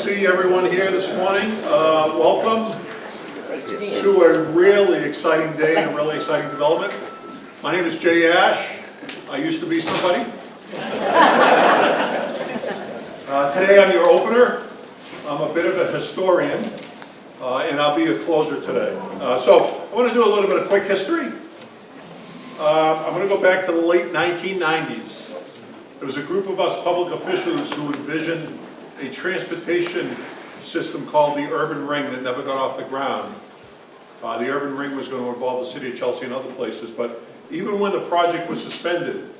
see everyone here this morning. Welcome to a really exciting day and a really exciting development. My name is Jay Ash. I used to be somebody. Today I'm your opener. I'm a bit of a historian, and I'll be a closer today. So I want to do a little bit of quick history. I'm going to go back to the late 1990s. There was a group of us public officials who envisioned a transportation system called the Urban Ring that never got off the ground. The Urban Ring was going to involve the city of Chelsea and other places, but even when the project was suspended,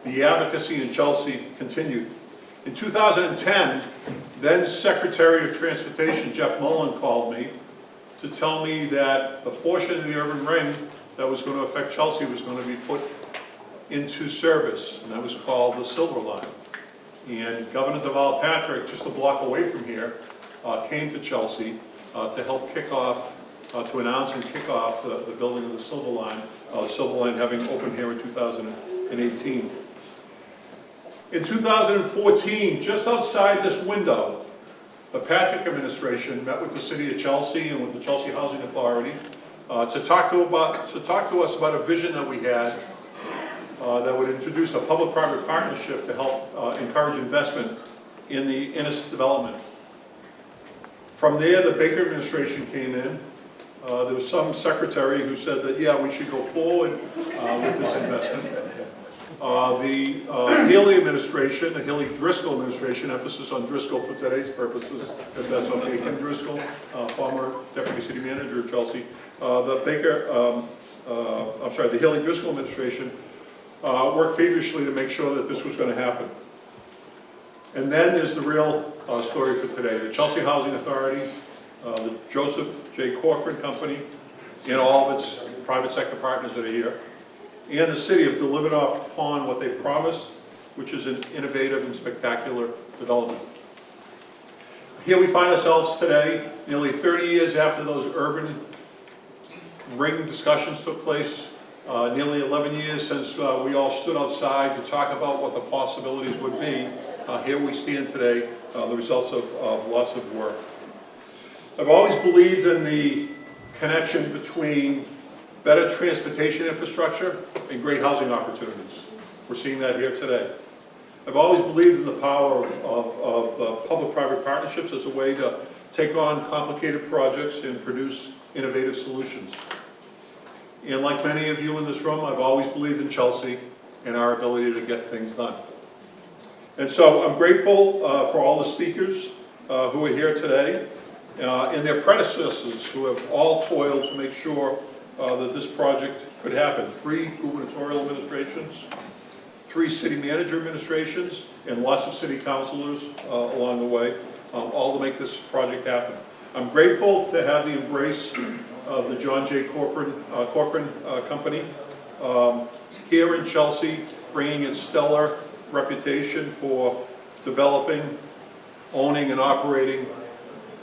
the advocacy in Chelsea continued. In 2010, then Secretary of Transportation Jeff Mullen called me to tell me that the portion of the Urban Ring that was going to affect Chelsea was going to be put into service, and that was called the Silver Line. And Governor Deval Patrick, just a block away from here, came to Chelsea to help kick off, to announce and kick off the building of the Silver Line having opened here in 2018. In 2014, just outside this window, the Patrick administration met with the city of Chelsea and with the Chelsea Housing Authority to talk to us about a vision that we had that would introduce a public-private partnership to help encourage investment in the Innis development. From there, the Baker administration came in. There was some secretary who said that, yeah, we should go forward with this investment. The Healy administration, the Healy-Driscoll administration, emphasis on Driscoll for today's purposes, if that's okay. Kim Driscoll, former deputy city manager of Chelsea. The Healy-Driscoll administration worked feverishly to make sure that this was going to happen. And then there's the real story for today. The Chelsea Housing Authority, the Joseph J. Corcoran Company, and all of its private sector partners that are here, and the city have delivered upon what they promised, which is an innovative and spectacular development. Here we find ourselves today, nearly 30 years after those urban ring discussions took place, nearly 11 years since we all stood outside to talk about what the possibilities would be. Here we stand today, the results of lots of work. I've always believed in the connection between better transportation infrastructure and great housing opportunities. We're seeing that here today. I've always believed in the power of public-private partnerships as a way to take on complicated projects and produce innovative solutions. And like many of you in this room, I've always believed in Chelsea and our ability to get things done. And so I'm grateful for all the speakers who are here today and their predecessors who have all toiled to make sure that this project could happen. 3 gubernatorial administrations, 3 city manager administrations, and lots of city councilors along the way, all to make this project happen. I'm grateful to have the embrace of the John J. Corcoran Company here in Chelsea, bringing its stellar reputation for developing, owning, and operating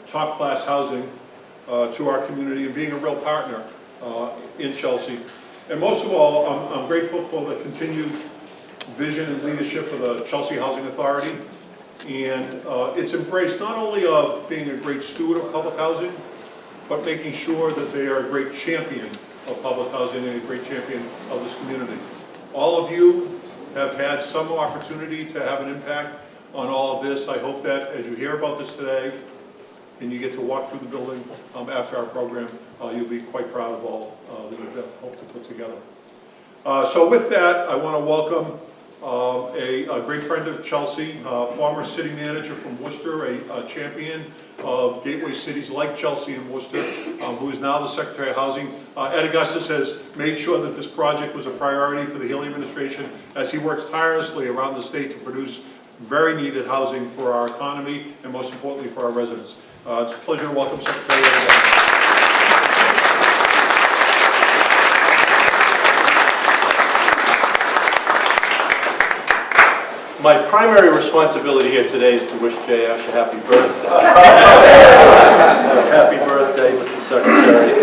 top-class housing to our community and being a real partner in Chelsea. And most of all, I'm grateful for the continued vision and leadership of the Chelsea Housing Authority and its embrace not only of being a great steward of public housing, but making sure that they are a great champion of public housing and a great champion of this community. All of you have had some opportunity to have an impact on all of this. I hope that as you hear about this today and you get to walk through the building after our program, you'll be quite proud of all that you've helped to put together. So with that, I want to welcome a great friend of Chelsea, former city manager from Worcester, a champion of gateway cities like Chelsea and Worcester, who is now the Secretary of Housing. Ed Augustus has made sure that this project was a priority for the Healy administration as he works tirelessly around the state to produce very needed housing for our economy and most importantly for our residents. It's a pleasure to welcome Secretary Ed Augustus. My primary responsibility here today is to wish Jay Ash a happy birthday. So happy birthday, Mr. Secretary.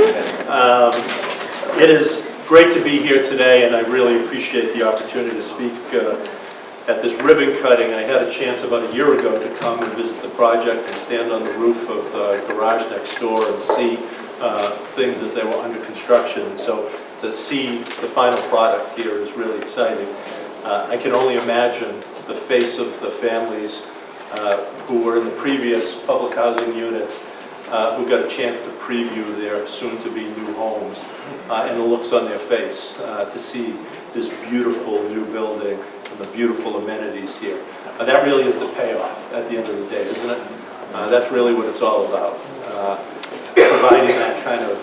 It is great to be here today, and I really appreciate the opportunity to speak at this ribbon cutting. I had a chance about a year ago to come and visit the project and stand on the roof of the garage next door and see things as they were under construction. And so to see the final product here is really exciting. I can only imagine the face of the families who were in the previous public housing units who got a chance to preview their soon-to-be new homes and the looks on their face to see this beautiful new building and the beautiful amenities here. That really is the payoff at the end of the day, isn't it? That's really what it's all about. Providing that kind of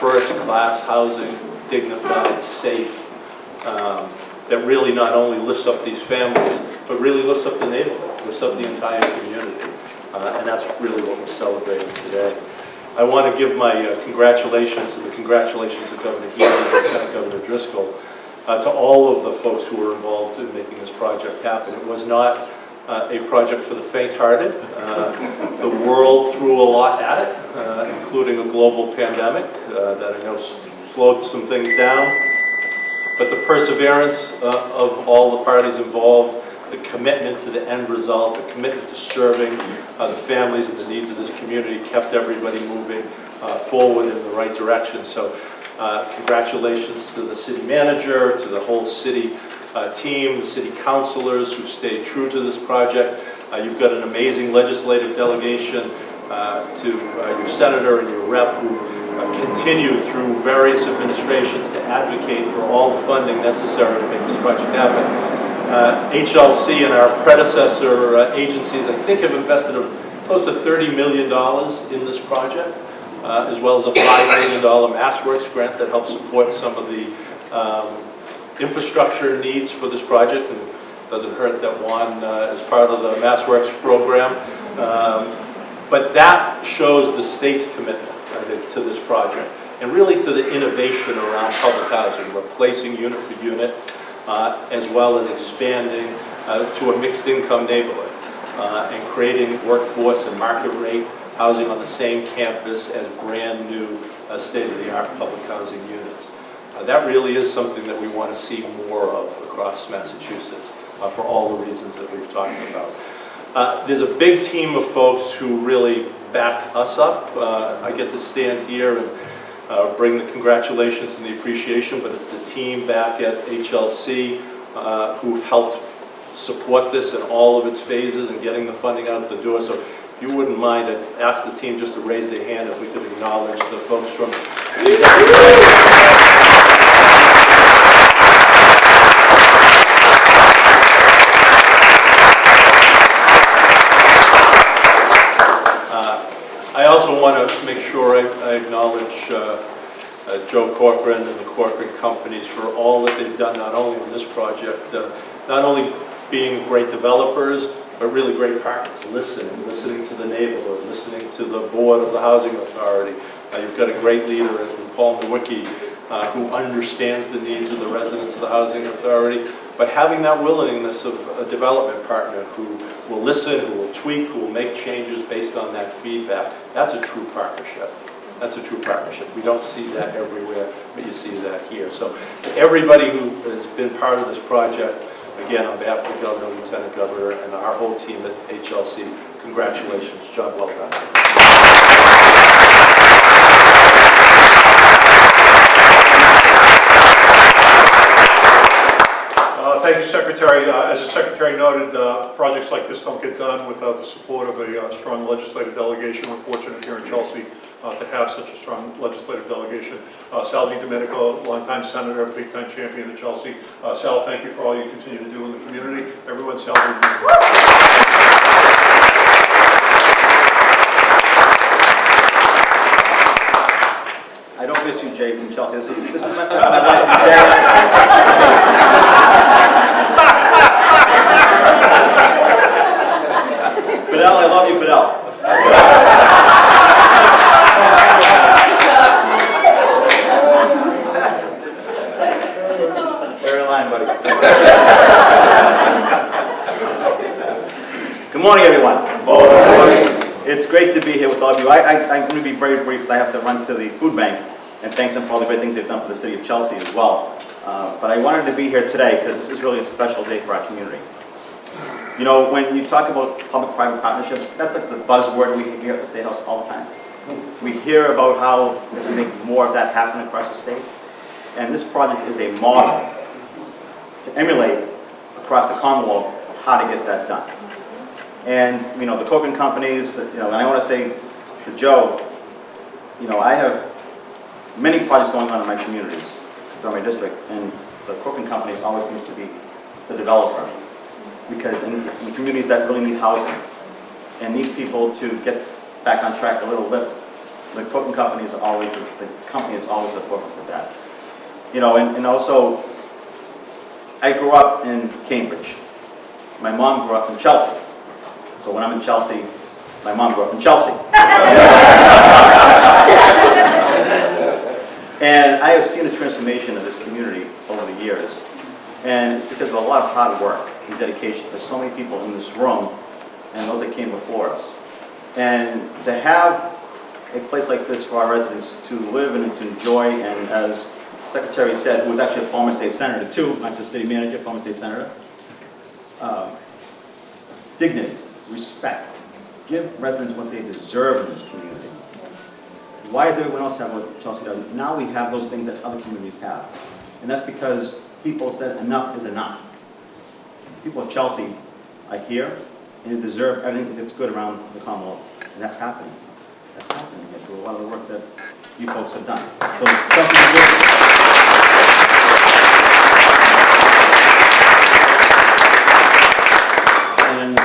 first-class housing, dignified, safe, that really not only lifts up these families, but really lifts up the neighborhood, lifts up the entire community. And that's really what we're celebrating today. I want to give my congratulations and the congratulations of Governor Healy and Lieutenant Governor Driscoll to all of the folks who were involved in making this project happen. It was not a project for the faint-hearted. The world threw a lot at it, including a global pandemic that I know slowed some things down. But the perseverance of all the parties involved, the commitment to the end result, the commitment to serving the families and the needs of this community kept everybody moving forward in the right direction. So congratulations to the city manager, to the whole city team, the city councilors who stayed true to this project. You've got an amazing legislative delegation to your senator and your rep who continue through various administrations to advocate for all the funding necessary to make this project happen. HLC and our predecessor agencies, I think, have invested close to $30 million in this project, as well as a $5 million MassWorks grant that helps support some of the infrastructure needs for this project. And it doesn't hurt that Juan is part of the MassWorks program. But that shows the state's commitment, I think, to this project, and really to the innovation around public housing, replacing unit for unit, as well as expanding to a mixed income neighborhood and creating workforce and market rate housing on the same campus as brand new state-of-the-art public housing units. That really is something that we want to see more of across Massachusetts for all the reasons that we've talked about. There's a big team of folks who really back us up. I get to stand here and bring the congratulations and the appreciation, but it's the team back at HLC who've helped support this in all of its phases and getting the funding out the door. So if you wouldn't mind, I'd ask the team just to raise their hand if we could acknowledge the folks from the executive. I also want to make sure I acknowledge Joe Corcoran and the Corcoran companies for all that they've done, not only on this project, not only being great developers, but really great partners, listening to the neighborhood, listening to the board of the Housing Authority. You've got a great leader in Paul Nowicki who understands the needs of the residents of the Housing Authority, but having that willingness of a development partner who will listen, who will tweak, who will make changes based on that feedback, that's a true partnership. That's a true partnership. We don't see that everywhere, but you see that here. So everybody who has been part of this project, again, on behalf of the Governor, Lieutenant Governor, and our whole team at HLC, congratulations. Job well done. Thank you, Secretary. As the Secretary noted, projects like this don't get done without the support of a strong legislative delegation. We're fortunate here in Chelsea to have such a strong legislative delegation. Sal DiDomenico, longtime senator, big-time champion of Chelsea. Sal, thank you for all you continue to do in the community. Everyone, Sal DiDomenico. I don't miss you, Jay, from Chelsea. This is my life, Jay. Fidel, I love you, Fidel. We're in line, buddy. Good morning, everyone. Good morning. It's great to be here with all of you. I'm going to be very brief because I have to run to the food bank and thank them for all the great things they've done for the city of Chelsea as well. But I wanted to be here today because this is really a special day for our community. You know, when you talk about public-private partnerships, that's like the buzzword we hear at the State House all the time. We hear about how we can make more of that happen across the state. And this project is a model to emulate across the Commonwealth how to get that done. And, you know, the Cochran companies, you know, and I want to say to Joe, you know, I have many projects going on in my communities, in my district, and the Cochran companies always seems to be the developer. Because in communities that really need housing and need people to get back on track a little bit, the Cochran companies are always, the company is always the forefront of that. You know, and also, I grew up in Cambridge. My mom grew up in Chelsea. So when I'm in Chelsea, my mom grew up in Chelsea. And I have seen the transformation of this community over the years. And it's because of a lot of hard work and dedication. There's so many people in this room and those that came before us. And to have a place like this for our residents to live and to enjoy, and as Secretary said, who was actually a former state senator too, not just city manager, former state senator, dignity, respect, give residents what they deserve in this community. Why does everyone else have what Chelsea doesn't? Now we have those things that other communities have. And that's because people said enough is enough. People of Chelsea are here and they deserve everything that's good around the Commonwealth. And that's happening. That's happening here through a lot of the work that you folks have done. So Chelsea deserves it. And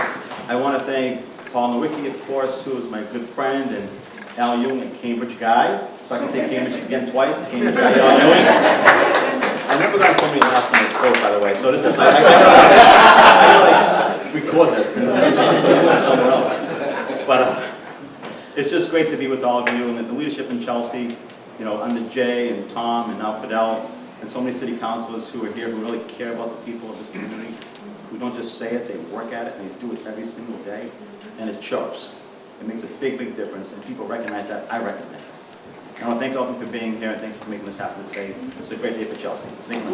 I want to thank Paul Nowicki, of course, who is my good friend, and Al Ewing, a Cambridge guy. So I can say Cambridge again twice. Cambridge guy, Al Ewing. I've never gotten so many laughs when I spoke, by the way. So this is, I like record this and just do it somewhere else. But it's just great to be with all of you, and the leadership in Chelsea, you know, under Jay and Tom and now Fidel, and so many city councilors who are here who really care about the people of this community, who don't just say it, they work at it, and they do it every single day, and it shows. It makes a big, big difference, and people recognize that. I recognize that. I want to thank all of you for being here, and thank you for making this happen today. It's a great day for Chelsea. Thank you.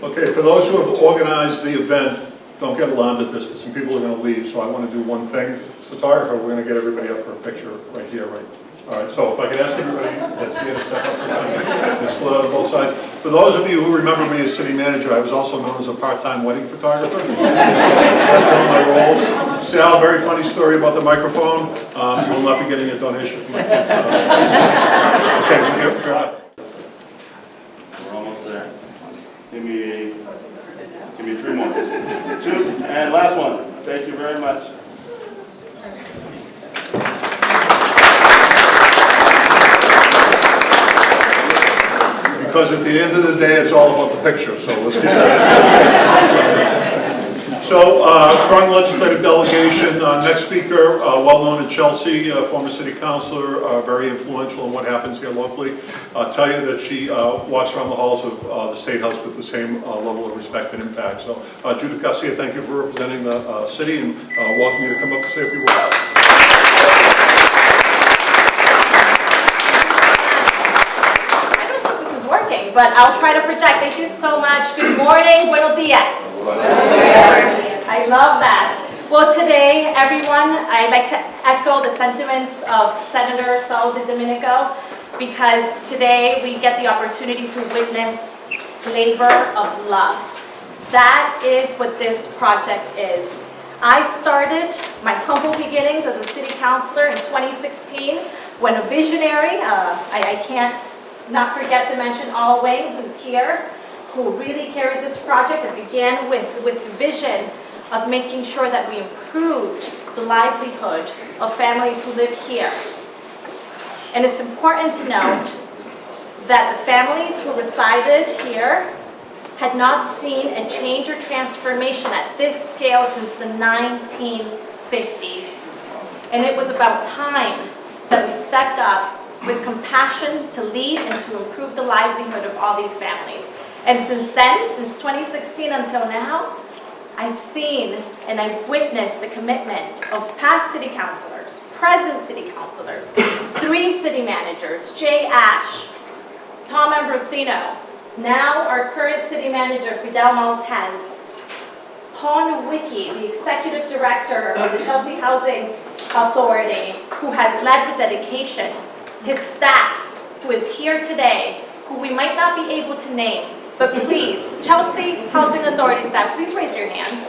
Okay, for those who have organized the event, don't get alarmed at this, some people are going to leave, so I want to do one thing. Photographer, we're going to get everybody up for a picture right here, right? All right, so if I could ask everybody that's here to step up for a second, it's split out on both sides. For those of you who remember me as city manager, I was also known as a part-time wedding photographer. That's one of my roles. Sal, very funny story about the microphone. You will not be getting a donation from my okay, we're up. We're almost there. Give me 3 more. 2, and last one. Thank you very much. Because at the end of the day, it's all about the picture, so let's get it. So, strong legislative delegation. Next speaker, well-known in Chelsea, former city councilor, very influential in what happens here locally. I'll tell you that she walks around the halls of the State House with the same level of respect and impact. So, Judith Garcia, thank you for representing the city, and welcome you to come up and say a few words. But I'll try to project. Thank you so much. Good morning. Buenos dias. I love that. Well, today, everyone, I'd like to echo the sentiments of Senator Saul DiDomenico, because today we get the opportunity to witness labor of love. That is what this project is. I started my humble beginnings as a city councilor in 2016 when a visionary, I can't not forget to mention Al Wang, who's here, who really carried this project. It began with the vision of making sure that we improved the livelihood of families who live here. And it's important to note that the families who resided here had not seen a change or transformation at this scale since the 1950s. And it was about time that we stepped up with compassion to lead and to improve the livelihood of all these families. And since then, since 2016 until now, I've seen and I've witnessed the commitment of past city councilors, present city councilors, 3 city managers, Jay Ash, Tom Ambrosino, now our current city manager, Fidel Maltez, Paul Wicki, the executive director of the Chelsea Housing Authority, who has led with dedication, his staff, who is here today, who we might not be able to name, but please, Chelsea Housing Authority staff, please raise your hands.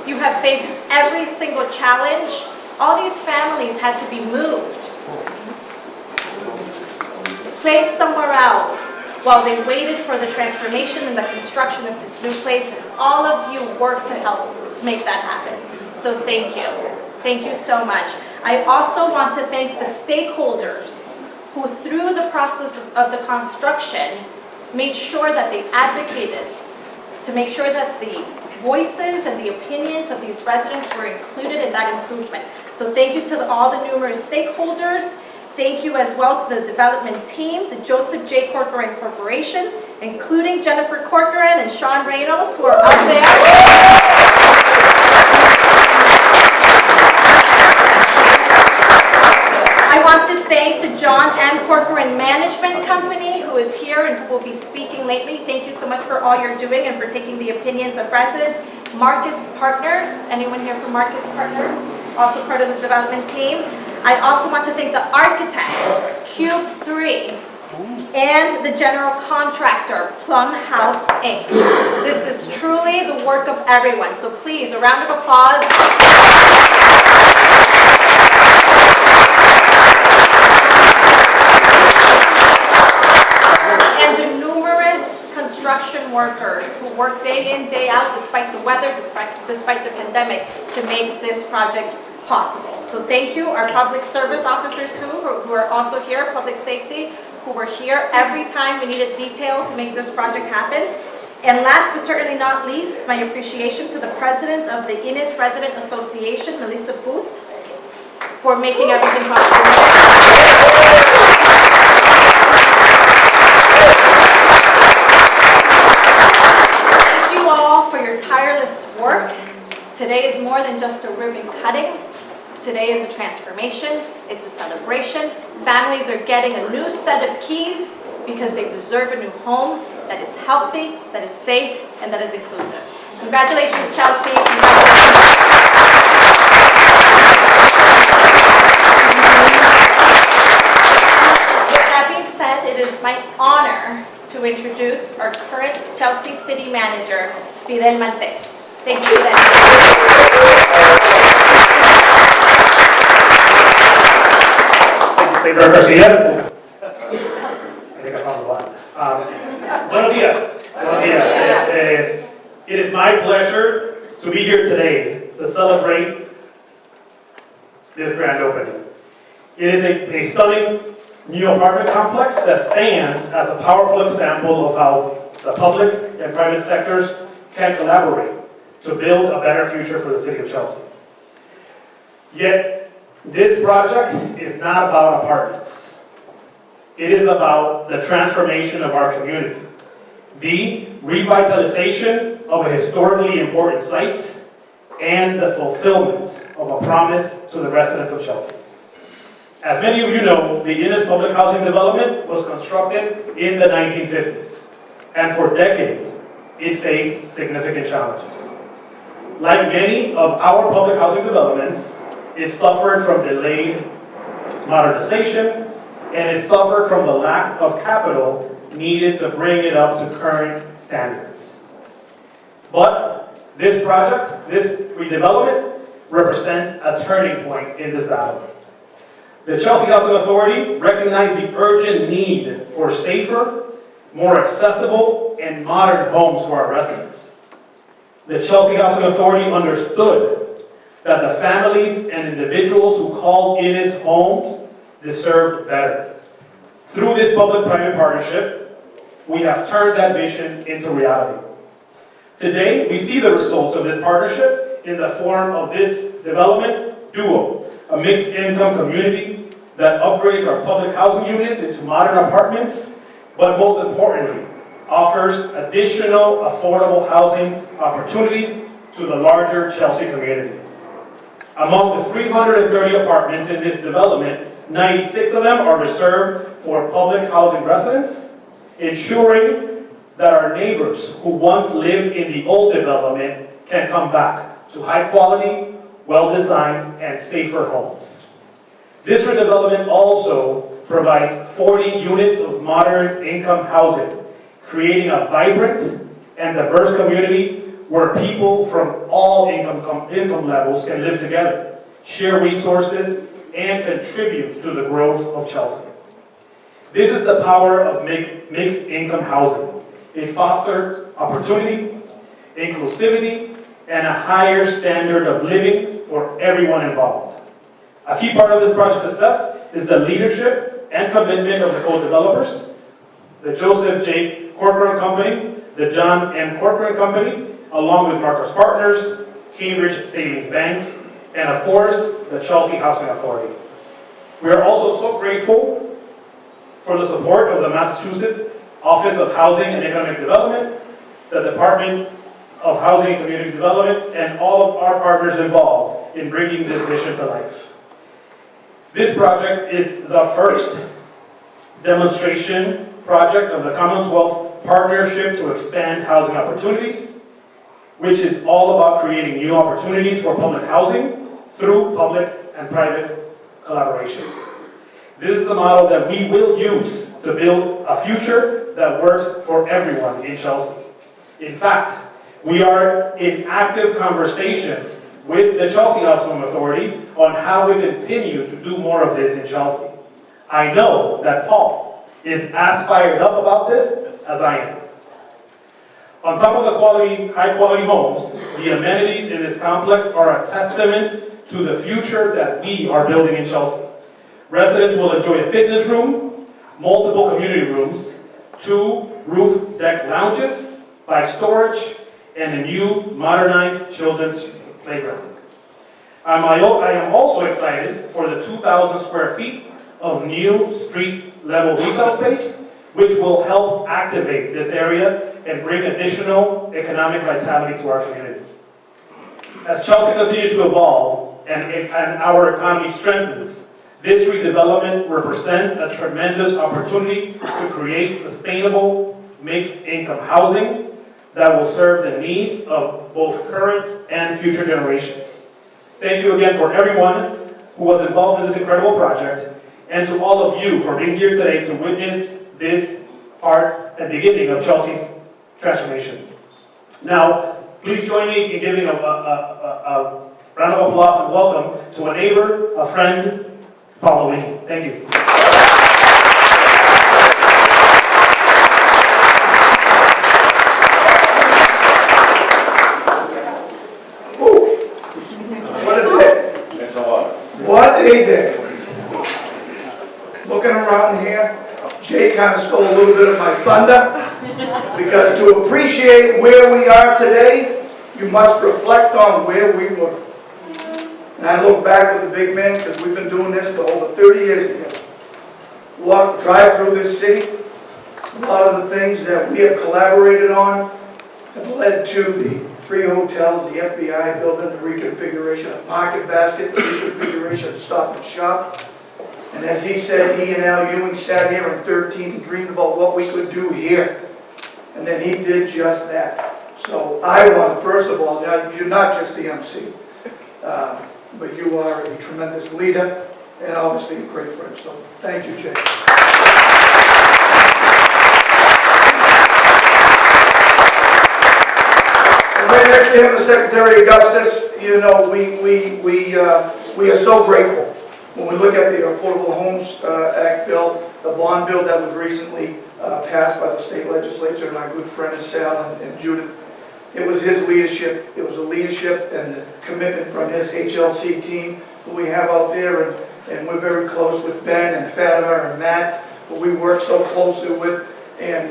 You have faced every single challenge. All these families had to be moved, placed somewhere else while they waited for the transformation and the construction of this new place, and all of you worked to help make that happen. So thank you. Thank you so much. I also want to thank the stakeholders who, through the process of the construction, made sure that they advocated to make sure that the voices and the opinions of these residents were included in that improvement. So thank you to all the numerous stakeholders. Thank you as well to the development team, the Joseph J. Corcoran Corporation, including Jennifer Corcoran and Sean Reynolds, who are up there. I want to thank the John M. Corcoran Management Company, who is here and who will be speaking lately. Thank you so much for all you're doing and for taking the opinions of residents. Marcus Partners, anyone here from Marcus Partners? Also part of the development team. I also want to thank the architect, Cube 3, and the general contractor, Plum House Inc. This is truly the work of everyone, so please, a round of applause. And the numerous construction workers who work day in, day out, despite the weather, despite the pandemic, to make this project possible. So thank you, our public service officers who are also here, public safety, who were here every time we needed detail to make this project happen. And last but certainly not least, my appreciation to the president of the Innis Resident Association, Melissa Booth, for making everything possible. For your tireless work. Today is more than just a ribbon cutting. Today is a transformation. It's a celebration. Families are getting a new set of keys because they deserve a new home that is healthy, that is safe, and that is inclusive. Congratulations, Chelsea. With that being said, it is my honor to introduce our current Chelsea City Manager, Fidel Maltez. Thank you, Fidel. Señor Garcia. I think I found the one. Buenos dias. Buenos dias. It is my pleasure to be here today to celebrate this grand opening. It is a stunning new apartment complex that stands as a powerful example of how the public and private sectors can collaborate to build a better future for the city of Chelsea. Yet, this project is not about apartments. It is about the transformation of our community, the revitalization of a historically important site, and the fulfillment of a promise to the residents of Chelsea. As many of you know, the Innis Public Housing Development was constructed in the 1950s, and for decades, it faced significant challenges. Like many of our public housing developments, it suffered from delayed modernization, and it suffered from the lack of capital needed to bring it up to current standards. But this project, this redevelopment, represents a turning point in this battle. The Chelsea Housing Authority recognized the urgent need for safer, more accessible, and modern homes for our residents. The Chelsea Housing Authority understood that the families and individuals who called Innis homes deserved better. Through this public-private partnership, we have turned that vision into reality. Today, we see the results of this partnership in the form of this development duo, a mixed-income community that upgrades our public housing units into modern apartments, but most importantly, offers additional affordable housing opportunities to the larger Chelsea community. Among the 330 apartments in this development, 96 of them are reserved for public housing residents, ensuring that our neighbors who once lived in the old development can come back to high-quality, well-designed, and safer homes. This redevelopment also provides 40 units of modern income housing, creating a vibrant and diverse community where people from all income levels can live together, share resources, and contribute to the growth of Chelsea. This is the power of mixed income housing. It fosters opportunity, inclusivity, and a higher standard of living for everyone involved. A key part of this project's success is the leadership and commitment of the co-developers, the Joseph J. Corcoran Company, the John M. Corcoran Company, along with Marcus Partners, Cambridge Savings Bank, and of course, the Chelsea Housing Authority. We are also so grateful for the support of the Massachusetts Office of Housing and Economic Development, the Department of Housing and Community Development, and all of our partners involved in bringing this vision to life. This project is the first demonstration project of the Commonwealth Partnership to Expand Housing Opportunities, which is all about creating new opportunities for public housing through public and private collaboration. This is the model that we will use to build a future that works for everyone in Chelsea. In fact, we are in active conversations with the Chelsea Housing Authority on how we continue to do more of this in Chelsea. I know that Paul is as fired up about this as I am. On top of the high-quality homes, the amenities in this complex are a testament to the future that we are building in Chelsea. Residents will enjoy a fitness room, multiple community rooms, 2 roof deck lounges, 5 storage, and a new modernized children's playground. I am also excited for the 2,000 square feet of new street-level retail space, which will help activate this area and bring additional economic vitality to our community. As Chelsea continues to evolve and our economy strengthens, this redevelopment represents a tremendous opportunity to create sustainable mixed-income housing that will serve the needs of both current and future generations. Thank you again for everyone who was involved in this incredible project, and to all of you for being here today to witness this part and beginning of Chelsea's transformation. Now, please join me in giving a round of applause and welcome to a neighbor, a friend, Paul Lee. Thank you. What a day. Thanks a lot. What a day. Looking around here, Jay kind of stole a little bit of my thunder, because to appreciate where we are today, you must reflect on where we were. And I look back with the big man, because we've been doing this for over 30 years together. Drive through this city. A lot of the things that we have collaborated on have led to the 3 hotels, the FBI building, the reconfiguration of Market Basket, the reconfiguration of Stop and Shop. And as he said, he and Al Ewing sat here in 13 and dreamed about what we could do here. And then he did just that. So I want, first of all, you're not just the MC, but you are a tremendous leader and obviously a great friend. So thank you, Jay. And right next to him, the Secretary Augustus, you know, we are so grateful. When we look at the Affordable Homes Act bill, the bond bill that was recently passed by the state legislature, and our good friends Sal and Judith, it was his leadership. It was the leadership and the commitment from his HLC team that we have out there, and we're very close with Ben and Fatima and Matt, who we work so closely with, and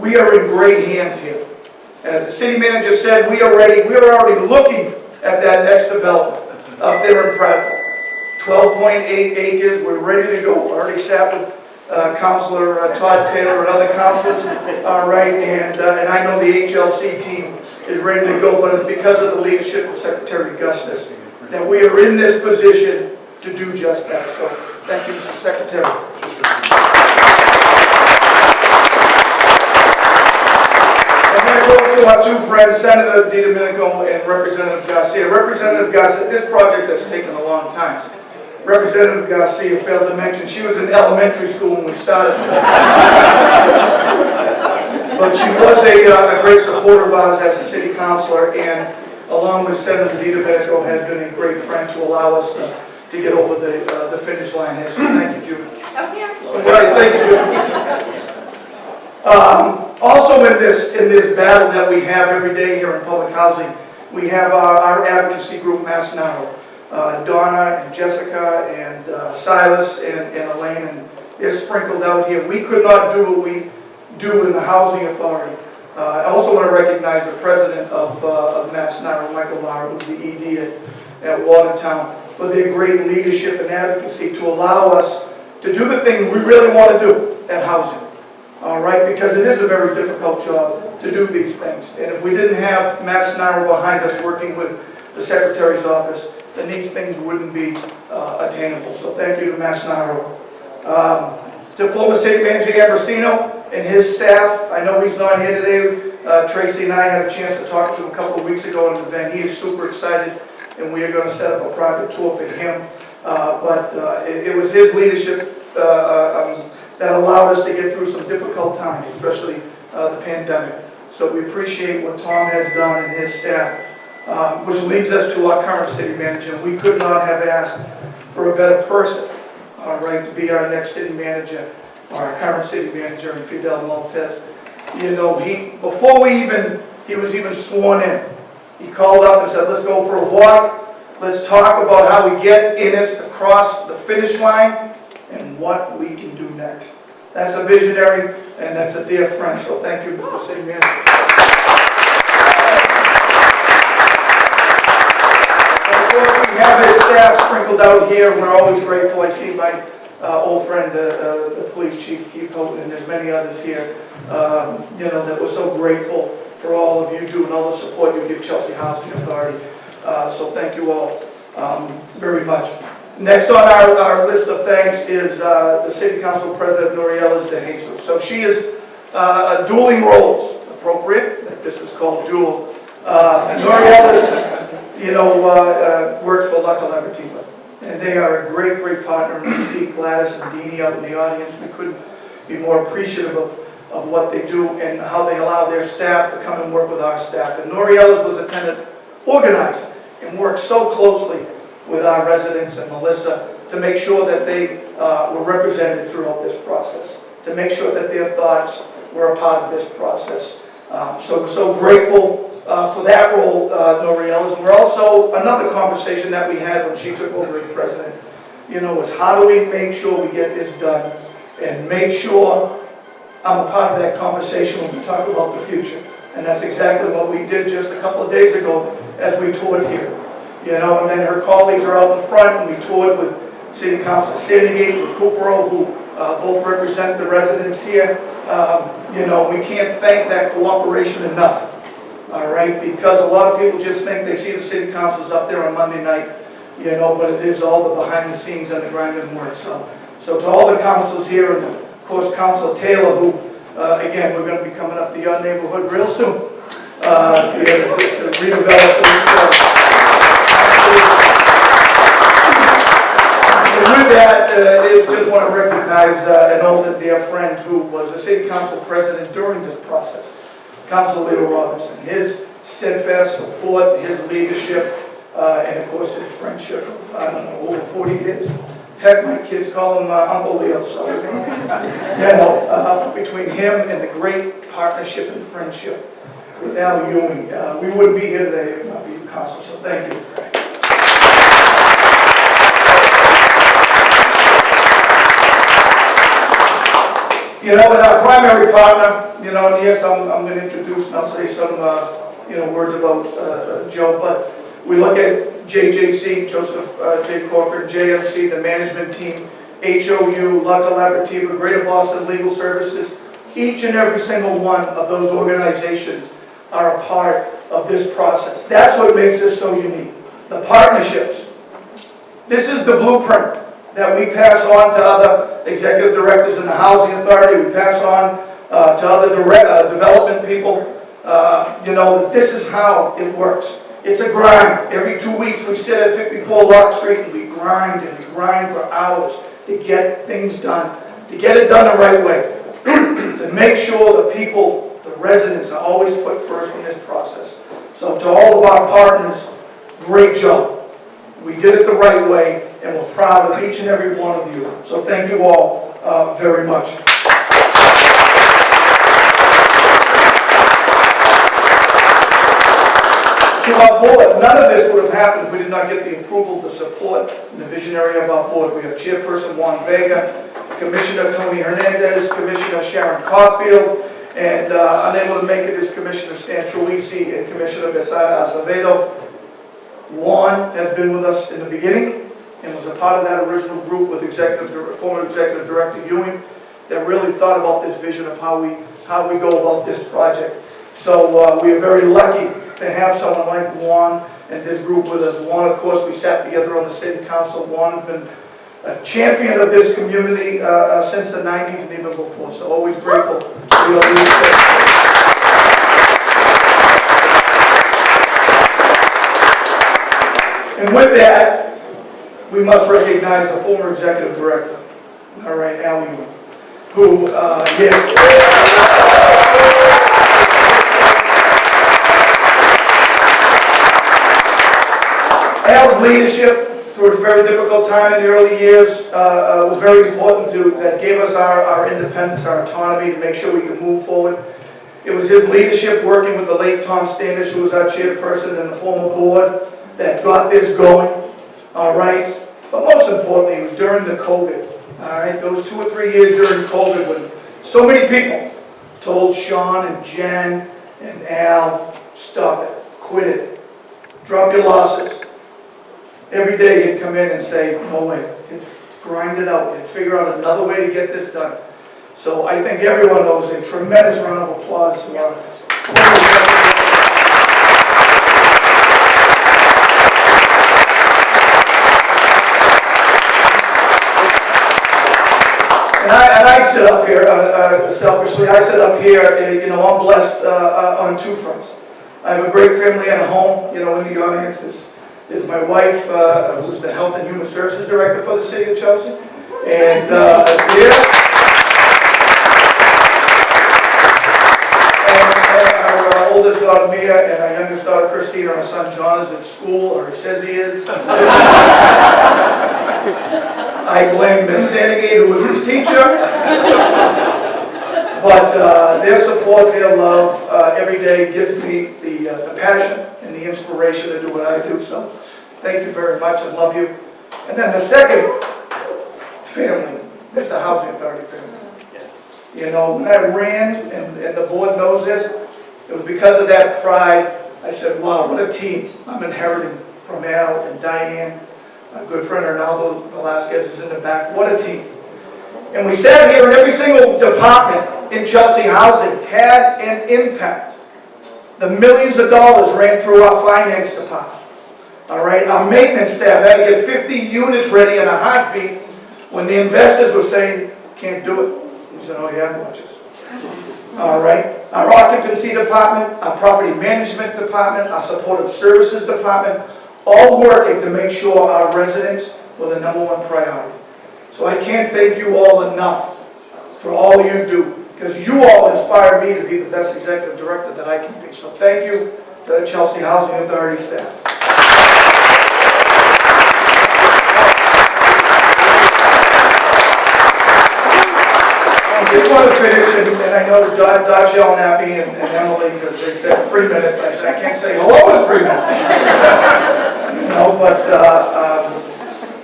we are in great hands here. As the city manager said, we are already looking at that next development up there in Prattville. 12.8 acres, we're ready to go. Already sat with Councilor Todd Taylor and other councilors, all right, and I know the HLC team is ready to go, but it's because of the leadership of Secretary Augustus that we are in this position to do just that. So thank you, Mr. Secretary. And then it goes to our two friends, Senator DiDomenico and Representative Garcia. Representative Garcia, this project has taken a long time. Representative Garcia failed to mention she was in elementary school when we started this. But she was a great supporter of ours as a city councilor, and along with Senator DiDomenico has been a great friend to allow us to get over the finish line here. So thank you, Judy. All right, thank you, Judy. Also in this battle that we have every day here in public housing, we have our advocacy group, Mass Now. Donna and Jessica and Silas and Elaine, and they're sprinkled out here. We could not do what we do in the Housing Authority. I also want to recognize the president of Mass Now, Michael Lara, who's the ED at Watertown, for their great leadership and advocacy to allow us to do the thing we really want to do at housing. All right, because it is a very difficult job to do these things. And if we didn't have Mass Now behind us working with the Secretary's office, then these things wouldn't be attainable. So thank you to Mass Now. To former City Manager Ambrosino and his staff, I know he's not here today. Tracy and I had a chance to talk to him a couple of weeks ago at an event. He is super excited, and we are going to set up a private tour for him. It was his leadership that allowed us to get through some difficult times, especially the pandemic. So we appreciate what Tom has done and his staff. Which leads us to our current city manager. We could not have asked for a better person, all right, to be our next city manager, or our current city manager, in Fidel Maltez. You know, before he was even sworn in, he called up and said, let's go for a walk, let's talk about how we get Innis across the finish line and what we can do next. That's a visionary, and that's a dear friend, so thank you, Mr. City Manager. We have his staff sprinkled out here. We're always grateful. I see my old friend, the police chief, Keith Houghton, and there's many others here, you know, that we're so grateful for all of you do and all the support you give Chelsea Housing Authority. So thank you all very much. Next on our list of thanks is the City Council President, Norielis de Jesus. So she is dueling roles, appropriate. This is called dual. Norielis, you know, works for La Collaborativa. And they are a great, great partner. And we see Gladys and Deanie out in the audience. We couldn't be more appreciative of what they do and how they allow their staff to come and work with our staff. And Norielis was a tenant organizer and worked so closely with our residents and Melissa to make sure that they were represented throughout this process, to make sure that their thoughts were a part of this process. So we're so grateful for that role, Norielis. We're also, another conversation that we had when she took over as president, you know, was how do we make sure we get this done and make sure I'm a part of that conversation when we talk about the future. And that's exactly what we did just a couple of days ago as we toured here. You know, and then her colleagues are out in front, and we toured with City Council Sandygate, Recupero, who both represent the residents here. You know, we can't thank that cooperation enough. All right, because a lot of people just think they see the city councils up there on Monday night, you know, but it is all the behind the scenes and the grinding work. So to all the councils here, and of course Councilor Taylor, who again we're going to be coming up to your neighborhood real soon, to redevelop this. And with that, I just want to recognize an old and dear friend who was the city council president during this process. Councilor Leo Robinson, his steadfast support, his leadership, and of course his friendship of, I don't know, over 40 years. Heck, my kids call him Uncle Leo, so, you know, between him and the great partnership and friendship with Al Ewing, we wouldn't be here today if not for you, Council, so thank you. You know, and our primary partner, you know, and yes, I'm going to introduce and I'll say some, you know, words about Joe, but We look at JJC, Joseph J. Corcoran, JFC, the management team, HOU, La Collaborativa, Greater Boston Legal Services. Each and every single one of those organizations are a part of this process. That's what makes this so unique. The partnerships. This is the blueprint that we pass on to other executive directors in the Housing Authority. We pass on to other development people. You know, that this is how it works. It's a grind. Every 2 weeks we sit at 54 Lock Street and we grind for hours to get things done, to get it done the right way, to make sure the people, the residents are always put first in this process. So to all of our partners, great job. We did it the right way and we're proud of each and every one of you. So thank you all very much. To our board, none of this would have happened if we did not get the approval, the support, and the visionary of our board. We have Chairperson Juan Vega, Commissioner Tony Hernandez, Commissioner Sharon Caulfield, and unable to make it is Commissioner Stan Truisi and Commissioner Besada Acevedo. Juan has been with us in the beginning and was a part of that original group with former Executive Director Ewing that really thought about this vision of how we go about this project. So we are very lucky to have someone like Juan and this group with us. Juan, of course, we sat together on the city council. Juan has been a champion of this community since the 90s and even before. So always grateful for your leadership. And with that, we must recognize the former executive director, all right, Al Ewing, who, Al's leadership through a very difficult time in the early years was very important that gave us our independence, our autonomy to make sure we could move forward. It was his leadership working with the late Tom Standish, who was our chairperson and the former board, that got this going, all right? But most importantly, it was during the COVID, all right? Those 2 or 3 years during COVID when so many people told Sean and Jen and Al, stop it, quit it, drop your losses. Every day he'd come in and say, no way, he'd grind it out, he'd figure out another way to get this done. So I think everyone owes a tremendous round of applause to our And I sit up here, selfishly, I sit up here, you know, I'm blessed on 2 fronts. I have a great family and a home, you know, in the audience is my wife, who's the Health and Human Services Director for the City of Chelsea. And our oldest daughter Mia and our youngest daughter Christine, our son John is at school, or he says he is. I blame Miss Sandigate, who was his teacher. But their support, their love, every day gives me the passion and the inspiration to do what I do. So thank you very much. I love you. And then the second family is the Housing Authority family. Yes. You know, when I ran, and the board knows this, it was because of that pride. I said, wow, what a team I'm inheriting from Al and Diane. My good friend Arnaldo Velasquez is in the back. What a team. And we sat here, and every single department in Chelsea Housing had an impact. The millions of dollars ran through our finance department. All right, our maintenance staff had to get 50 units ready in a heartbeat when the investors were saying, can't do it. We said, oh yeah, watch us. All right, our occupancy department, our property management department, our supportive services department, all working to make sure our residents were the #1 priority. So I can't thank you all enough for all you do, because you all inspire me to be the best executive director that I can be. So thank you to the Chelsea Housing Authority staff. I just want to finish, and I know Dodge yelling at me and Emily, because they said 3 minutes. I said, I can't say hello in 3 minutes. You know, but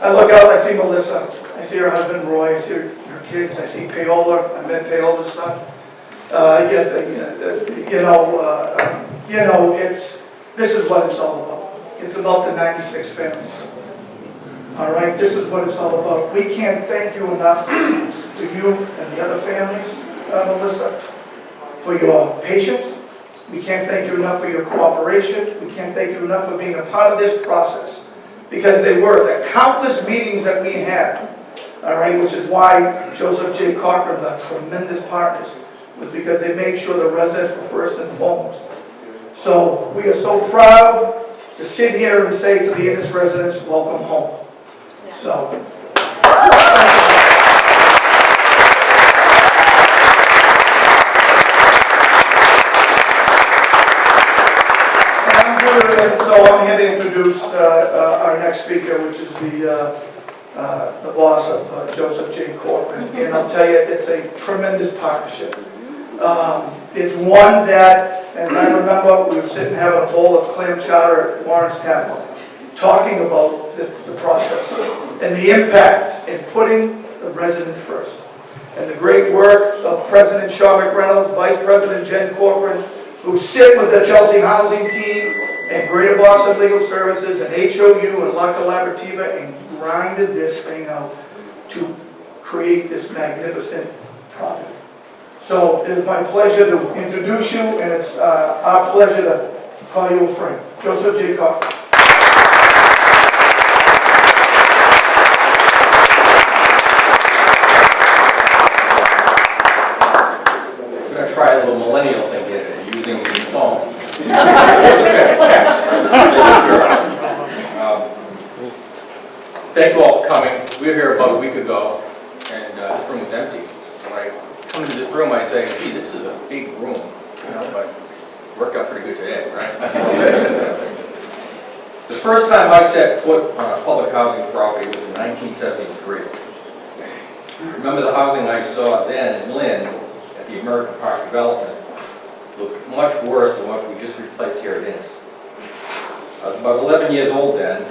I look out, I see Melissa, I see her husband Roy, I see her kids, I see Paola, I met Paola's son. I guess, this is what it's all about. It's about the 96 families. All right, this is what it's all about. We can't thank you enough to you and the other families, Melissa, for your patience. We can't thank you enough for your cooperation. We can't thank you enough for being a part of this process. Because they were the countless meetings that we had, all right, which is why Joseph J. Cochran, the tremendous partners, was because they made sure the residents were first and foremost. So we are so proud to sit here and say to the Ennis residents, welcome home. So. So I'm here to introduce our next speaker, which is the boss of Joseph J. Cochran. And I'll tell you, it's a tremendous partnership. It's one that, and I remember we were sitting having a bowl of clam chowder at Lawrence Tavern, talking about the process and the impact in putting the resident first. And the great work of President Shaw McReynolds, Vice President Jen Cochran, who sit with the Chelsea Housing team and Greater Boston Legal Services and HOU and La Collaborativa and grinded this thing out to create this magnificent project. So it is my pleasure to introduce you, and it's our pleasure to call you a friend. Joseph J. Cochran. I'm going to try a little millennial thing here, using some phones. Thank you all for coming. We were here about a week ago, and this room was empty. When I come into this room, I say, gee, this is a big room, but it worked out pretty good today, right? The first time I set foot on a public housing property was in 1973. Remember the housing I saw then in Lynn at the American Park development looked much worse than what we just replaced here at Innis. I was about 11 years old then,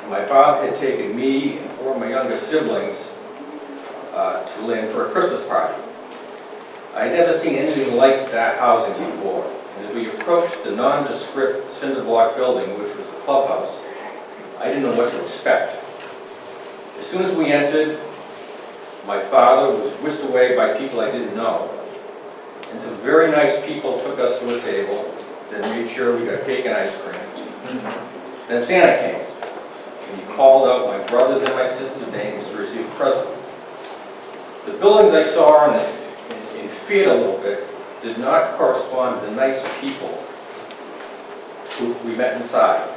and my father had taken me and 4 of my younger siblings to Lynn for a Christmas party. I had never seen anything like that housing before, and as we approached the nondescript cinder block building, which was the clubhouse, I didn't know what to expect. As soon as we entered, my father was whisked away by people I didn't know. And some very nice people took us to a table, then made sure we got cake and ice cream. Then Santa came, and he called out my brothers and my sisters' names to receive a present. The buildings I saw in feared a little bit did not correspond to the nice people who we met inside.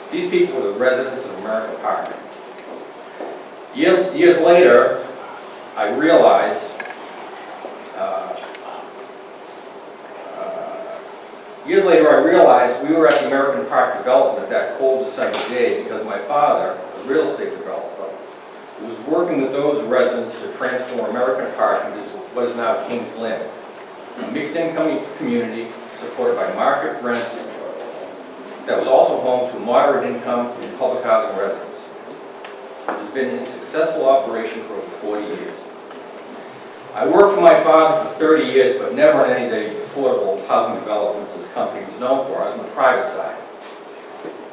These people were the residents of American Park. Years later, I realized we were at the American Park development that cold December day because my father, a real estate developer, was working with those residents to transform American Park into what is now Kings Lynn, a mixed-income community supported by market rents that was also home to moderate-income and public housing residents. It has been in successful operation for over 40 years. I worked for my father for 30 years, but never on any of the affordable housing developments this company was known for. I was on the private side.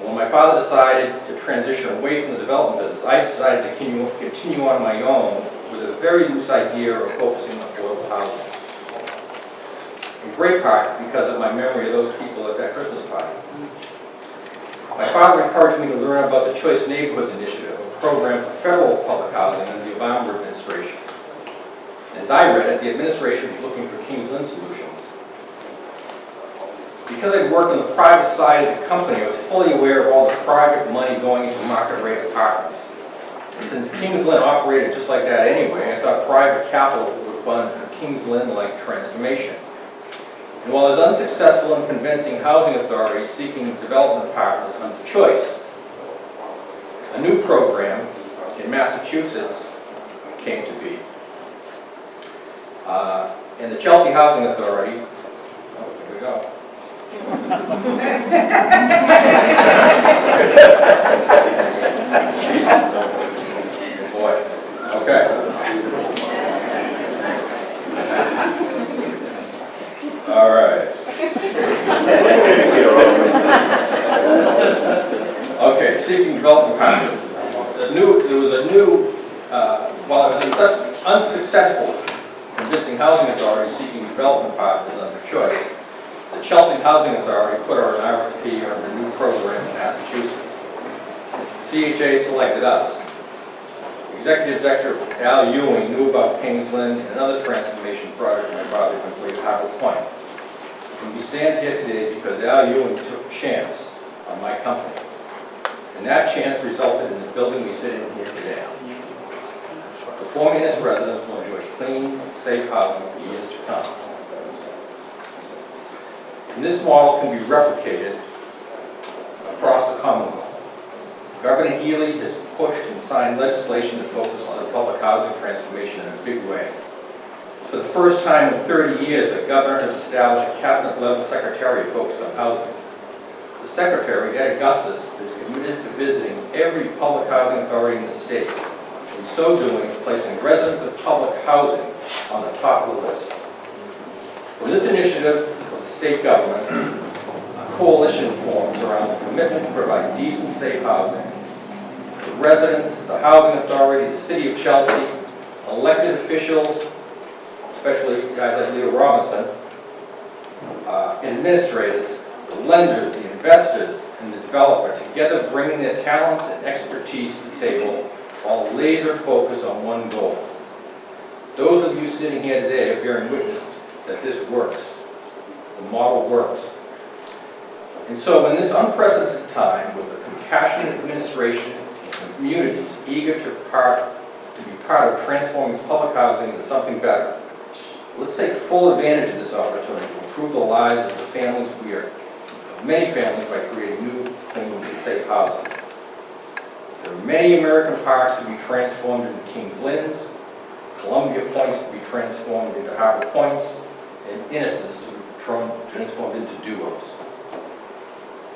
When my father decided to transition away from the development business, I decided to continue on my own with a very loose idea of focusing on affordable housing. In great part because of my memory of those people at that Christmas party. My father encouraged me to learn about the Choice Neighborhoods Initiative, a program for federal public housing under the Obama administration. And as I read it, the administration was looking for Kings Lynn solutions. Because I'd worked on the private side of the company, I was fully aware of all the private money going into market rate apartments. And since Kings Lynn operated just like that anyway, I thought private capital would fund a Kings Lynn-like transformation. And while I was unsuccessful in convincing housing authorities seeking development partners under Choice, a new program in Massachusetts came to be. And the Chelsea Housing Authority, oh, here we go. Boy, okay. All right. Development Partnership. There was a new, while I was unsuccessful convincing housing authorities seeking development partners under choice, the Chelsea Housing Authority put out an RFP on a new program in Massachusetts. CHA selected us. Executive Director Al Ewing knew about Kingsland and another transformation project my father completed, Harbor Point. And we stand here today because Al Ewing took a chance on my company. And that chance resulted in the building we sit in here today. The Formanus residents will enjoy clean, safe housing for years to come. And this model can be replicated across the Commonwealth. Governor Healy has pushed and signed legislation to focus on the public housing transformation in a big way. For the first time in 30 years, the governor has established a cabinet-level secretariat focused on housing. The secretary, Ed Augustus, is committed to visiting every public housing authority in the state. In so doing, placing residents of public housing on the top of the list. With this initiative of the state government, a coalition forms around the commitment to provide decent, safe housing. The residents, the housing authority, the city of Chelsea, elected officials, especially guys like Leo Robinson, administrators, the lenders, the investors, and the developer, together bringing their talents and expertise to the table, all laser focused on one goal. Those of you sitting here today are bearing witness that this works. The model works. And so in this unprecedented time, with a compassionate administration and communities eager to be part of transforming public housing into something better, let's take full advantage of this opportunity to improve the lives of the families many families by creating new, clean, and safe housing. There are many American parks to be transformed into Kings Lynn's, Columbia Points to be transformed into Harbor Points, and Innocence to be transformed into Duos.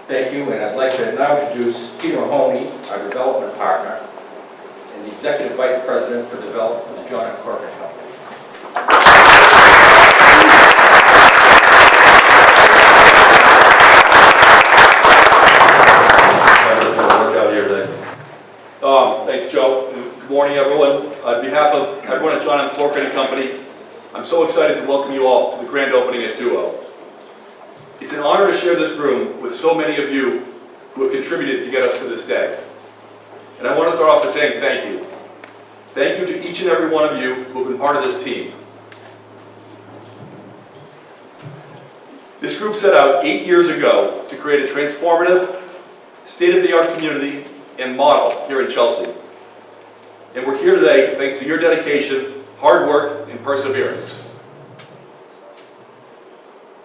Thank you, and I'd like to now introduce Peter Mahoney, our development partner, and the Executive Vice President for Development for the John M. Corcoran Company. Thanks, Joe. Good morning, everyone. On behalf of everyone at John M. Corcoran Company, I'm so excited to welcome you all to the grand opening at Duo. It's an honor to share this room with so many of you who have contributed to get us to this day. And I want to start off by saying thank you. Thank you to each and every one of you who have been part of this team. This group set out 8 years ago to create a transformative, state-of-the-art community and model here in Chelsea. And we're here today thanks to your dedication, hard work, and perseverance.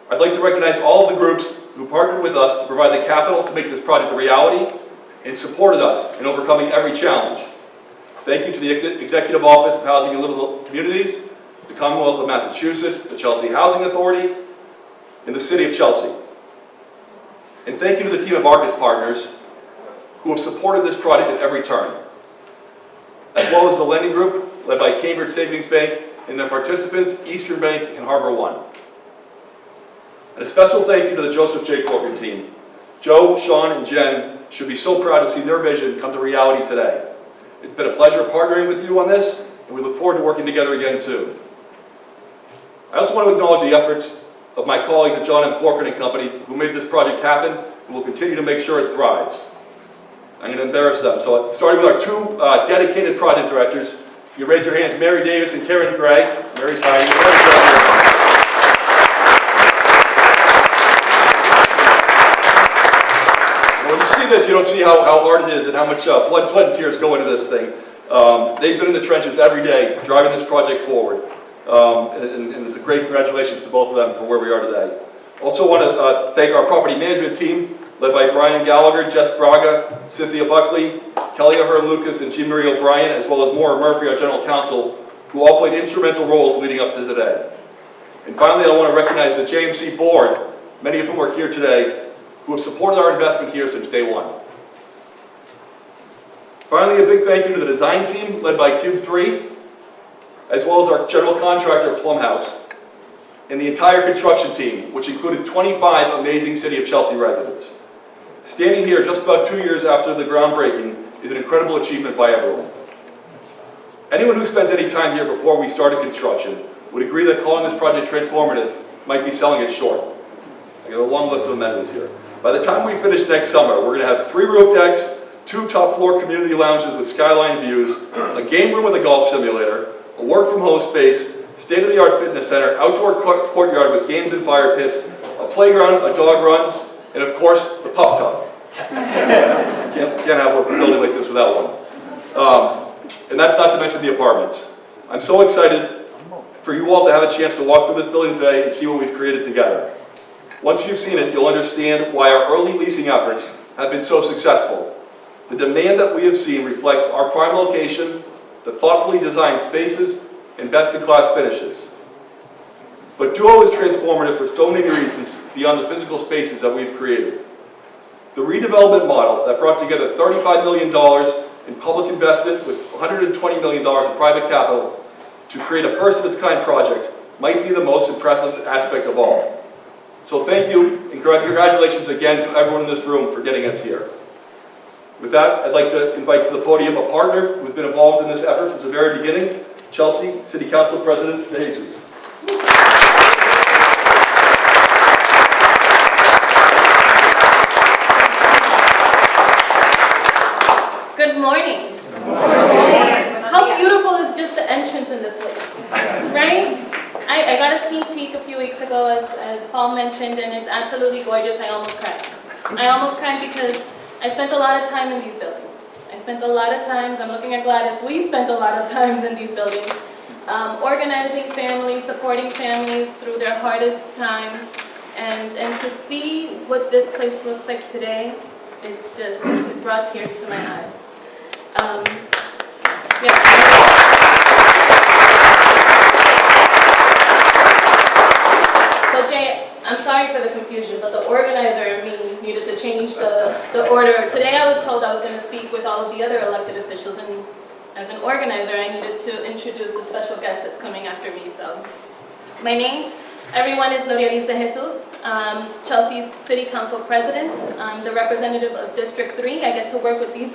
I'd like to recognize all of the groups who partnered with us to provide the capital to make this project a reality and supported us in overcoming every challenge. Thank you to the Executive Office of Housing and Livable Communities, the Commonwealth of Massachusetts, the Chelsea Housing Authority, and the City of Chelsea. And thank you to the team of Arcus Partners who have supported this project at every turn, as well as the lending group led by Cambridge Savings Bank and their participants, Eastern Bank and Harbor One. And a special thank you to the Joseph J. Corcoran team. Joe, Sean, and Jen should be so proud to see their vision come to reality today. It's been a pleasure partnering with you on this, and we look forward to working together again soon. I also want to acknowledge the efforts of my colleagues at John M. Corcoran Company who made this project happen and will continue to make sure it thrives. I'm going to embarrass them. So starting with our two dedicated project directors, you raise your hands, Mary Davis and Karen Gray. Mary's hiding. When you see this, you don't see how hard it is and how much blood, sweat, and tears go into this thing. They've been in the trenches every day, driving this project forward. And it's a great congratulations to both of them for where we are today. Also want to thank our property management team, led by Brian Gallagher, Jess Braga, Cynthia Buckley, Kelly Ahern Lucas, and Jean Marie O'Brien, as well as Maura Murphy, our general counsel, who all played instrumental roles leading up to today. And finally, I want to recognize the JMC board, many of whom are here today, who have supported our investment here since day one. Finally, a big thank you to the design team, led by Cube 3, as well as our general contractor, Plumhouse, and the entire construction team, which included 25 amazing City of Chelsea residents. Standing here just about 2 years after the groundbreaking is an incredible achievement by everyone. Anyone who spent any time here before we started construction would agree that calling this project transformative might be selling it short. I got a long list of amenities here. By the time we finish next summer, we're going to have 3 roof decks, 2 top floor community lounges with skyline views, a game room with a golf simulator, a work from home space, state-of-the-art fitness center, outdoor courtyard with games and fire pits, a playground, a dog run, and of course, the pup tub. Can't have a building like this without one. And that's not to mention the apartments. I'm so excited for you all to have a chance to walk through this building today and see what we've created together. Once you've seen it, you'll understand why our early leasing efforts have been so successful. The demand that we have seen reflects our prime location, the thoughtfully designed spaces, and best-in-class finishes. But Duo is transformative for so many reasons beyond the physical spaces that we've created. The redevelopment model that brought together $35 million in public investment with $120 million in private capital to create a first-of-its-kind project might be the most impressive aspect of all. So thank you, and congratulations again to everyone in this room for getting us here. With that, I'd like to invite to the podium a partner who's been involved in this effort since the very beginning, Chelsea City Council President DeJesus. Good morning. How beautiful is just the entrance in this place, right? I got a sneak peek a few weeks ago, as Paul mentioned, and it's absolutely gorgeous. I almost cried. I almost cried because I spent a lot of time in these buildings. I spent a lot of times, I'm looking at Gladys, we spent a lot of times in these buildings, organizing families, supporting families through their hardest times, and to see what this place looks like today, it's just, it brought tears to my eyes. So Jay, I'm sorry for the confusion, but the organizer in me needed to change the order. Today I was told I was going to speak with all of the other elected officials, and as an organizer I needed to introduce the special guest that's coming after me. So my name, everyone, is Lorializ de Jesus, Chelsea's City Council President. I'm the representative of District 3. I get to work with these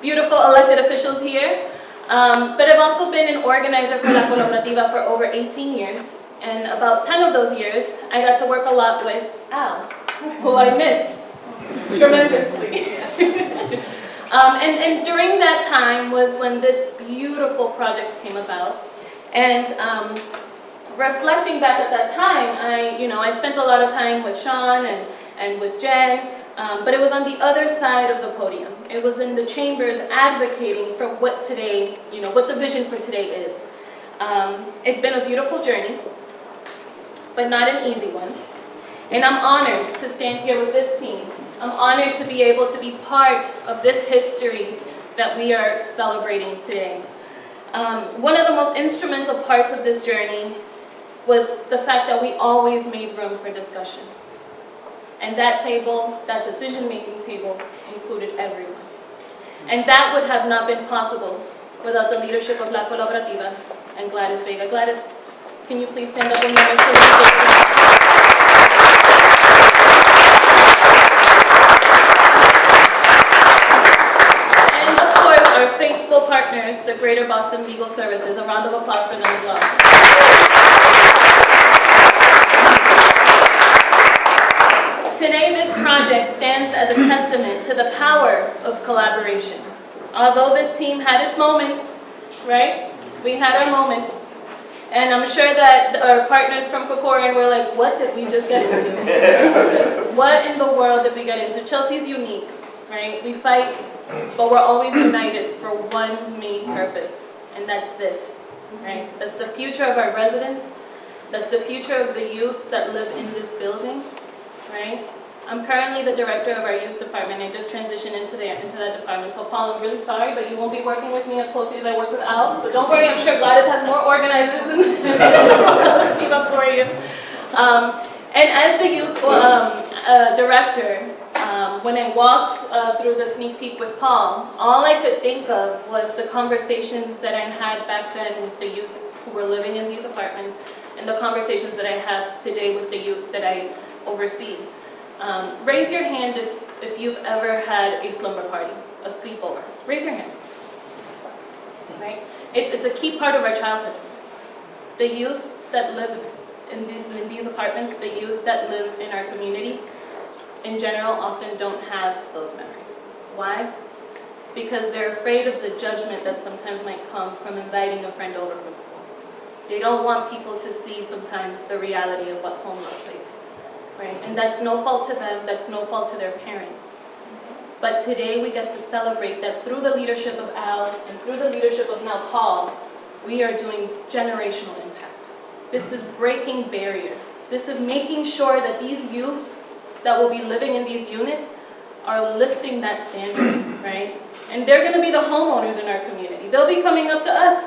beautiful elected officials here. But I've also been an organizer for La Colaborativa for over 18 years. And about 10 of those years, I got to work a lot with Al, who I miss tremendously. And during that time was when this beautiful project came about. And reflecting back at that time, I spent a lot of time with Sean and with Jen, but it was on the other side of the podium. It was in the chambers advocating for what today, what the vision for today is. It's been a beautiful journey, but not an easy one. And I'm honored to stand here with this team. I'm honored to be able to be part of this history that we are celebrating today. One of the most instrumental parts of this journey was the fact that we always made room for discussion. And that table, that decision-making table, included everyone. And that would have not been possible without the leadership of La Colaborativa and Gladys Vega. Gladys, can you please stand up a moment so we can And of course, our faithful partners, the Greater Boston Legal Services. A round of applause for them as well. Today, this project stands as a testament to the power of collaboration. Although this team had its moments, right? We had our moments. And I'm sure that our partners from Kokorian were like, what did we just get into? What in the world did we get into? Chelsea's unique, right? We fight, but we're always united for one main purpose, and that's this, right? That's the future of our residents. That's the future of the youth that live in this building, right? I'm currently the director of our youth department. I just transitioned into that department. So Paul, I'm really sorry, but you won't be working with me as closely as I work with Al. But don't worry, I'm sure Gladys has more organizers and keep up for you. And as the youth director, when I walked through the sneak peek with Paul, all I could think of was the conversations that I had back then with the youth who were living in these apartments, and the conversations that I have today with the youth that I oversee. Raise your hand if you've ever had a slumber party, a sleepover? Raise your hand. Right? It's a key part of our childhood. The youth that live in these apartments, the youth that live in our community, in general, often don't have those memories. Why? Because they're afraid of the judgment that sometimes might come from inviting a friend over from school. They don't want people to see sometimes the reality of what home looks like, right? And that's no fault to them, that's no fault to their parents. But today we get to celebrate that through the leadership of Al and through the leadership of now Paul, we are doing generational impact. This is breaking barriers. This is making sure that these youth that will be living in these units are lifting that standard, right? And they're going to be the homeowners in our community. They'll be coming up to us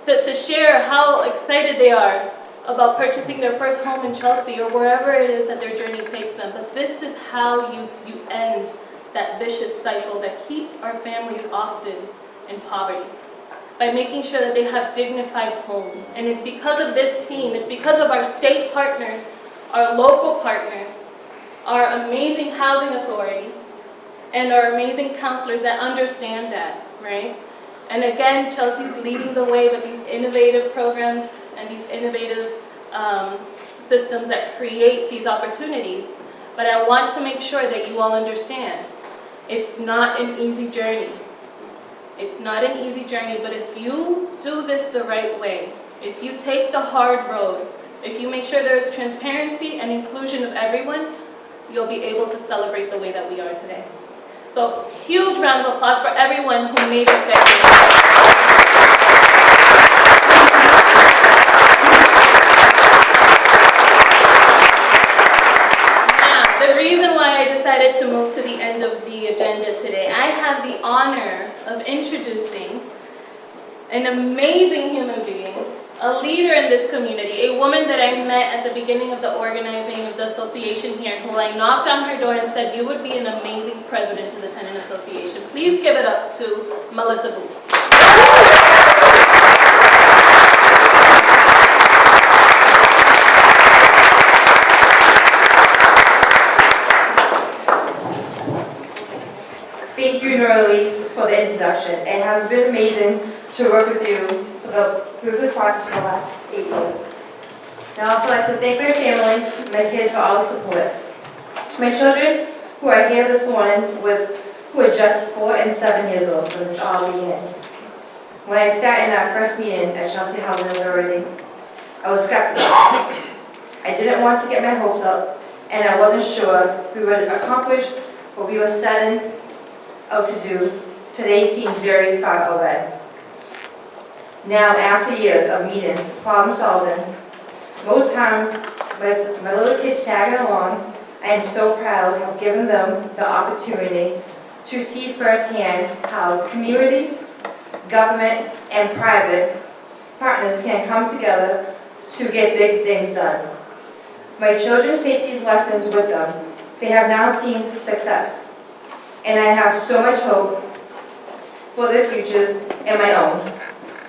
to share how excited they are about purchasing their first home in Chelsea or wherever it is that their journey takes them. But this is how you end that vicious cycle that keeps our families often in poverty, by making sure that they have dignified homes. And it's because of this team, it's because of our state partners, our local partners, our amazing housing authority, and our amazing counselors that understand that, right? And again, Chelsea's leading the way with these innovative programs and these innovative systems that create these opportunities. But I want to make sure that you all understand, it's not an easy journey. It's not an easy journey, but if you do this the right way, if you take the hard road, if you make sure there is transparency and inclusion of everyone, you'll be able to celebrate the way that we are today. So, huge round of applause for everyone who made this day. The reason why I decided to move to the end of the agenda today, I have the honor of introducing an amazing human being, a leader in this community, a woman that I met at the beginning of the organizing of the association here, who I knocked on her door and said, you would be an amazing president to the Tenant Association. Please give it up to Melissa Booth. Thank you, Norelise, for the introduction. It has been amazing to work with you through this process for the last 8 years. And I'd also like to thank my family, my kids, for all the support. My children, who are here this morning, who are just 4 and 7 years old when this all began. When I sat in our first meeting at Chelsea Housing Authority, I was skeptical. I didn't want to get my hopes up, and I wasn't sure we would accomplish what we were setting out to do. Today seems very far away. Now, after years of meetings, problem solving, most times with my little kids tagging along, I am so proud of giving them the opportunity to see firsthand how communities, government, and private partners can come together to get big things done. My children take these lessons with them. They have now seen success, and I have so much hope for their futures and my own.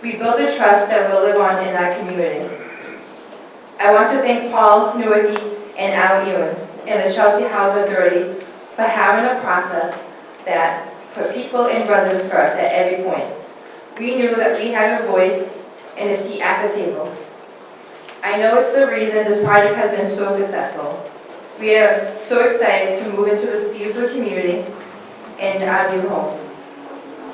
We build a trust that will live on in our community. I want to thank Paul Nowicki and Al Ewan and the Chelsea Housing Authority for having a process that put people and residents first at every point. We knew that we had a voice and a seat at the table. I know it's the reason this project has been so successful. We are so excited to move into this beautiful community and our new homes.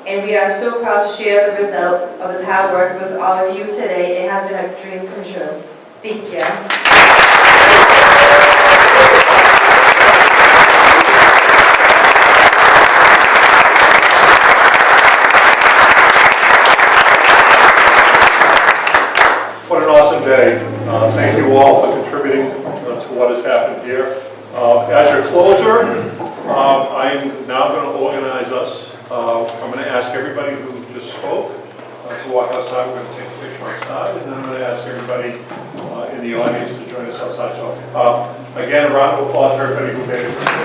And we are so proud to share the result of this hard work with all of you today. It has been a dream come true. Thank you. What an awesome day. Thank you all for contributing to what has happened here. As your closer, I'm now going to organize us. I'm going to ask everybody who just spoke to walk outside. We're going to take a picture outside, and then I'm going to ask everybody in the audience to join us outside. So, again, a round of applause for everybody who made it.